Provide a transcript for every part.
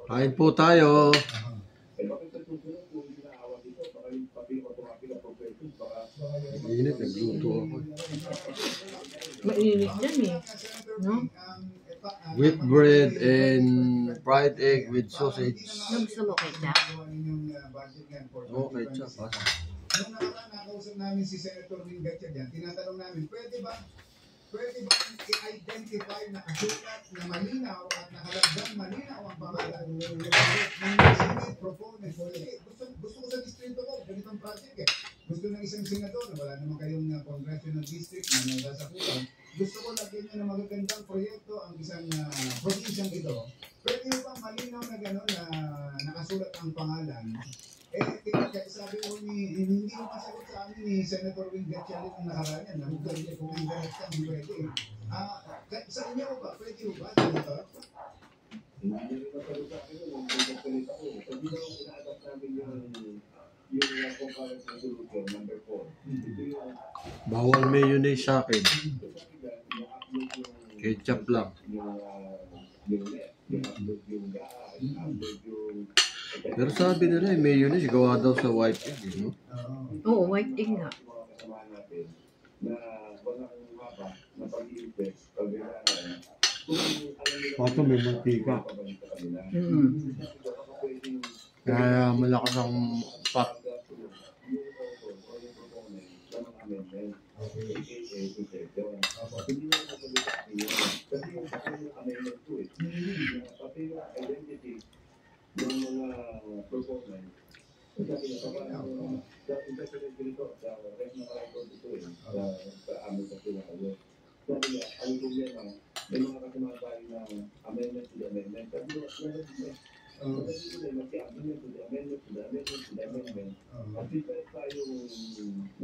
Kain po tayo. Mainit, nagluto ako. Mainit yan eh. No? Wheat bread and fried egg with sausage. Gusto mo ketchup? Oo, ketchup. Nung nakaraan, nakausap namin si Senator Wing Gatchag yan, tinatanong namin, pwede ba i-identify na kasulat na malinaw at nakalagdang malinaw ang pangalan ng Senate proponent? Gusto ko sa distrito ko, ganitong project eh. Gusto ng isang senador, wala naman kayong congressional district na nagsasakutan. Gusto ko lagyan niya ng magagandang proyekto ang isang provinsyang ito. Pwede ba malinaw na gano'n na nakasulat ang pangalan? Sabi ko hindi ko masagot sa amin ni Senator Wing Gatchag ang nakaraan yan. Namugal niya kung indirect ka, hindi pwede. Sa inyo ba? Pwede ba? Dito? Hindi rin masagot sa akin yung pagkalit ako. Sabi daw, ina-adapt namin yung concurrent resolution number 4. Bawal mayonnaise sa akin. Ketchup lang. Pero sabi nila yung mayonnaise gawa daw sa white egg, no? Oo, white egg nga. Pato may mantika. Kaya malakas ang fat. Yung mga proponent, sabi na sa interpreted dito, sa rest na record dito sa amin sa Pinayo. Sabi niya, ang problema, may mga kasamatahin na amendment to the amendment. Sabi niya, mag-amendment to the amendment. At dito tayong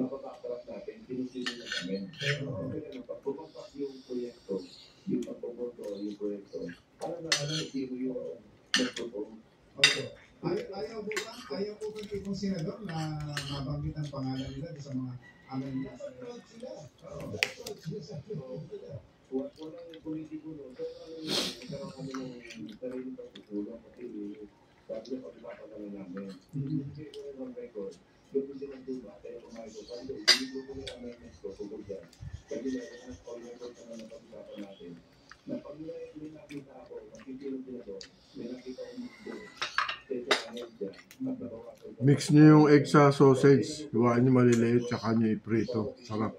napapakarap natin, sinusinin na amen. Kaya pag pumapak yung proyekto, yung pagpupunto, yung proyekto, para na hindi mo yung nagpupong. Ayaw po ba itong senador na mabanggit ang pangalan nila sa mga amendments? Walang politiko no. Nagkaroon kami ng sarili pang tutulong kasi sabi niya pag-usapan naman namin. Hindi ko rin ang record. Doon din ang duba. Kaya kumain ko. Sabi ko, hindi ko rin ang amendments ko. Tugod dyan. Sabi niya, all record naman na pag-usapan natin. Na pag may nakita ako, makikilong sila doon, may nakita ko doon. Mix niyo yung egg sa sausage. Iwain niyo maliliit, tsaka niyo iprito. Sarap.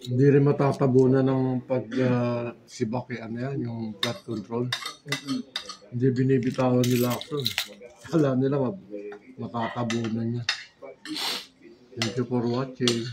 Hindi rin matatabunan ng pag-sibak ano yan, yung flood control. Hindi binibitawan nila action. Alam nila matatabunan niya. Thank you for watching.